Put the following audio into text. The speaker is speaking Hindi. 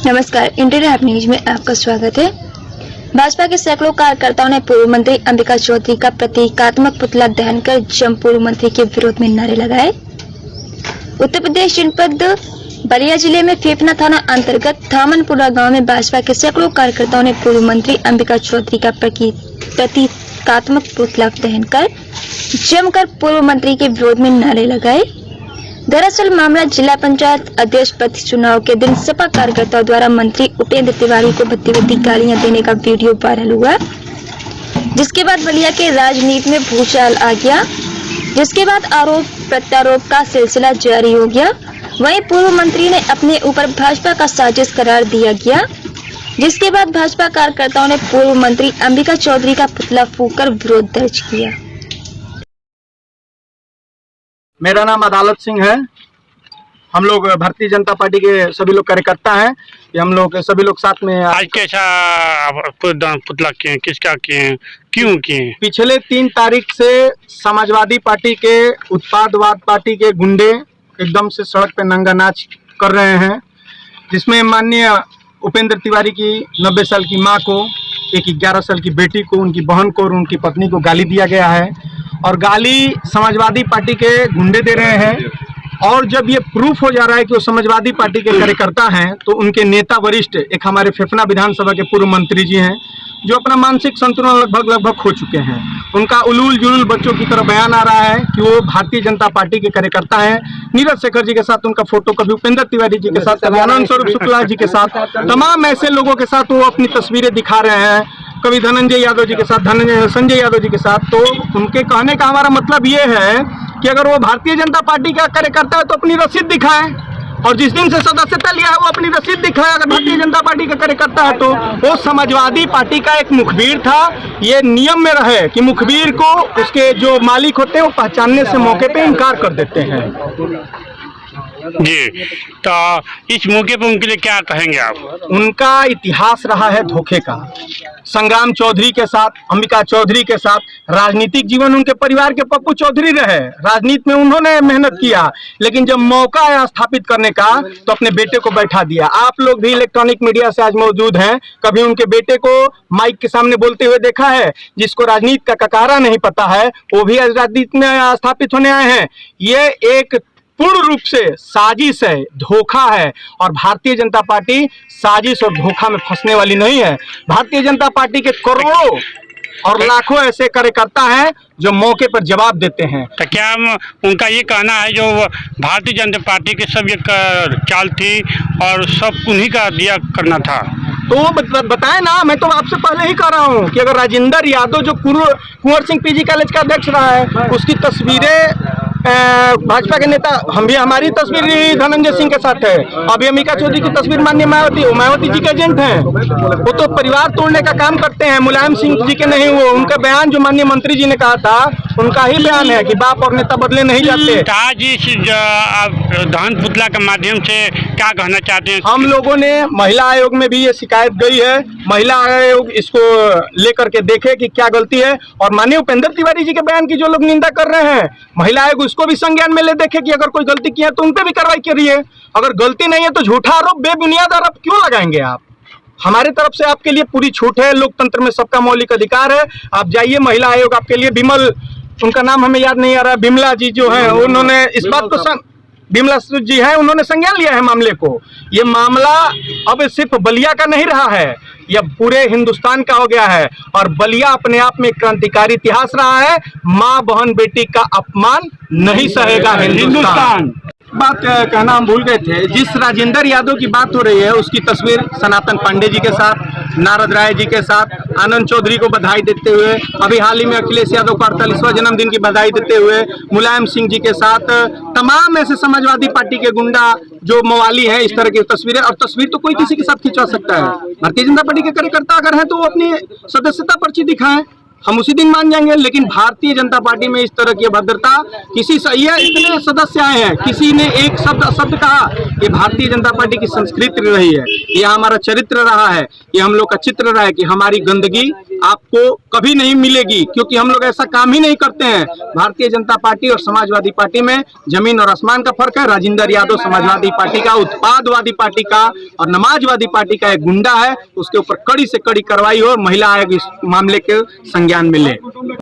नमस्कार, इंडियन ऐप न्यूज में आपका स्वागत है। भाजपा के सैकड़ों कार्यकर्ताओं ने पूर्व मंत्री अंबिका चौधरी का प्रतीकात्मक पुतला दहन कर जम पूर्व मंत्री के विरोध में नारे लगाए। उत्तर प्रदेश जनपद बलिया जिले में फेफना थाना अंतर्गत थामनपुरा गांव में भाजपा के सैकड़ों कार्यकर्ताओं ने पूर्व मंत्री अंबिका चौधरी का प्रतीकात्मक पुतला दहन कर जमकर पूर्व मंत्री के विरोध में नारे लगाए। दरअसल मामला जिला पंचायत अध्यक्ष पद चुनाव के दिन सपा कार्यकर्ताओं द्वारा मंत्री उपेंद्र तिवारी को भद्दी गालियां देने का वीडियो वायरल हुआ, जिसके बाद बलिया के राजनीति में भूचाल आ गया। जिसके बाद आरोप प्रत्यारोप का सिलसिला जारी हो गया। वहीं पूर्व मंत्री ने अपने ऊपर भाजपा का साजिश करार दिया गया, जिसके बाद भाजपा कार्यकर्ताओं ने पूर्व मंत्री अंबिका चौधरी का पुतला फूंककर विरोध दर्ज किया। मेरा नाम अदालत सिंह है। हम लोग भारतीय जनता पार्टी के सभी लोग कार्यकर्ता हैं। ये हम लोग सभी लोग साथ में आज कैसा पुतला किए, किसका किए, क्यों किए? पिछले 3 तारीख से समाजवादी पार्टी के उत्पादवाद पार्टी के गुंडे एकदम से सड़क पे नंगा नाच कर रहे हैं, जिसमें माननीय उपेंद्र तिवारी की 90 साल की मां को, एक 11 साल की बेटी को, उनकी बहन को और उनकी पत्नी को गाली दिया गया है और गाली समाजवादी पार्टी के गुंडे दे रहे हैं। और जब ये प्रूफ हो जा रहा है कि वो समाजवादी पार्टी के कार्यकर्ता हैं, तो उनके नेता वरिष्ठ एक हमारे फेफना विधानसभा के पूर्व मंत्री जी हैं, जो अपना मानसिक संतुलन लगभग खो चुके हैं। उनका उलूल जुलूल बच्चों की तरह बयान आ रहा है कि वो भारतीय जनता पार्टी के कार्यकर्ता हैं। नीरज शेखर जी के साथ उनका फोटो, कभी उपेंद्र तिवारी जी के साथ, कभी आनंद स्वरूप शुक्ला जी के साथ, तमाम ऐसे लोगों के साथ वो अपनी तस्वीरें दिखा रहे हैं, कभी धनंजय यादव जी के साथ, संजय यादव जी के साथ। तो उनके कहने का हमारा मतलब ये है कि अगर वो भारतीय जनता पार्टी का कार्यकर्ता है तो अपनी रसीद दिखाए, और जिस दिन से सदस्यता लिया है वो अपनी रसीद दिखाए। अगर भारतीय जनता पार्टी का कार्यकर्ता है तो वो समाजवादी पार्टी का एक मुखबिर था। ये नियम में रहे कि मुखबिर को उसके जो मालिक होते हैं वो पहचानने से मौके पे इनकार कर देते हैं। जी, तो इस मौके पर उनके लिए क्या कहेंगे आप? उनका इतिहास रहा है धोखे का। संग्राम चौधरी के साथ, अंबिका चौधरी के साथ राजनीतिक जीवन उनके परिवार के पप्पू चौधरी रहे। राजनीति में उन्होंने मेहनत किया, लेकिन जब मौका आया स्थापित करने का तो अपने बेटे को बैठा दिया। आप लोग भी इलेक्ट्रॉनिक मीडिया से आज मौजूद हैं, कभी उनके बेटे को माइक के सामने बोलते हुए देखा है? जिसको राजनीति का ककारा नहीं पता है वो भी आज राजनीति में स्थापित होने आए हैं। ये एक पूर्ण रूप से साजिश है, धोखा है, और भारतीय जनता पार्टी साजिश और धोखा में फंसने वाली नहीं है। भारतीय जनता पार्टी के करोड़ों और लाखों ऐसे कार्यकर्ता हैं जो मौके पर जवाब देते हैं। तो क्या उनका ये कहना है जो भारतीय जनता पार्टी के सब एक चाल थी और सब उन्हीं का दिया करना था? तो बताए ना, मैं तो आपसे पहले ही कह रहा हूँ कि अगर राजेंद्र यादव जो कुंवर सिंह पीजी कॉलेज का अध्यक्ष रहा है, उसकी तस्वीरें भाजपा के नेता, हम भी, हमारी तस्वीर धनंजय सिंह के साथ है। अभी अंबिका चौधरी की तस्वीर माननीय मायावती जी के एजेंट हैं। वो तो परिवार तोड़ने का काम करते हैं, मुलायम सिंह जी के नहीं। वो उनका बयान जो माननीय मंत्री जी ने कहा था, उनका ही बयान है कि बाप और नेता बदले नहीं जाते। आज इस दहन पुतला के माध्यम से क्या कहना चाहते हैं? हम लोगों ने महिला आयोग में भी ये शिकायत गई है, महिला आयोग इसको लेकर के देखे कि क्या गलती है। और माननीय उपेंद्र तिवारी जी के बयान की जो लोग निंदा कर रहे हैं, महिला आयोग उसको भी संज्ञान में ले देखे कि अगर कोई गलती की है तो उन पे भी कार्रवाई करिए। अगर गलती नहीं है तो झूठा आरोप, बेबुनियाद आरोप क्यों लगाएंगे आप? हमारे तरफ से आपके लिए पूरी छूट है। लोकतंत्र में सबका मौलिक अधिकार है। आप जाइए, महिला आयोग आपके लिए, बिमल, उनका नाम हमें याद नहीं आ रहा, बिमला जी जो है, उन्होंने इस बात को, बिमला जी हैं, उन्होंने संज्ञान लिया है मामले को। ये मामला अब सिर्फ बलिया का नहीं रहा है, यह पूरे हिंदुस्तान का हो गया है। और बलिया अपने आप में क्रांतिकारी इतिहास रहा है। माँ बहन बेटी का अपमान नहीं सहेगा हिंदुस्तान। बात कहना हम भूल गए थे। जिस राजेंद्र यादव की बात हो रही है, उसकी तस्वीर सनातन पांडे जी के साथ, नारद राय जी के साथ, आनंद चौधरी को बधाई देते हुए, अभी हाल ही में अखिलेश यादव को 48वां जन्मदिन की बधाई देते हुए, मुलायम सिंह जी के साथ, तमाम ऐसे समाजवादी पार्टी के गुंडा जो मवाली हैं, इस तरह की तस्वीरें। और तस्वीर तो कोई किसी के साथ खिंचवा सकता है। भारतीय जनता पार्टी के कार्यकर्ता अगर हैं तो वो अपनी सदस्यता पर्ची दिखाएं, हम उसी दिन मान जाएंगे। लेकिन भारतीय जनता पार्टी में इस तरह की अभद्रता किसी ये इतने सदस्य आए हैं, किसी ने एक शब्द कहा, ये भारतीय जनता पार्टी की संस्कृति रही है, यह हमारा चरित्र रहा है, ये हम लोग का चित्र रहा है कि हमारी गंदगी आपको कभी नहीं मिलेगी, क्योंकि हम लोग ऐसा काम ही नहीं करते हैं। भारतीय जनता पार्टी और समाजवादी पार्टी में जमीन और आसमान का फर्क है। राजेंद्र यादव समाजवादी पार्टी का, उत्पादवादी पार्टी का और नमाजवादी पार्टी का एक गुंडा है। उसके ऊपर कड़ी से कड़ी कार्रवाई हो और महिला आयोग इस मामले के संज्ञान में ले।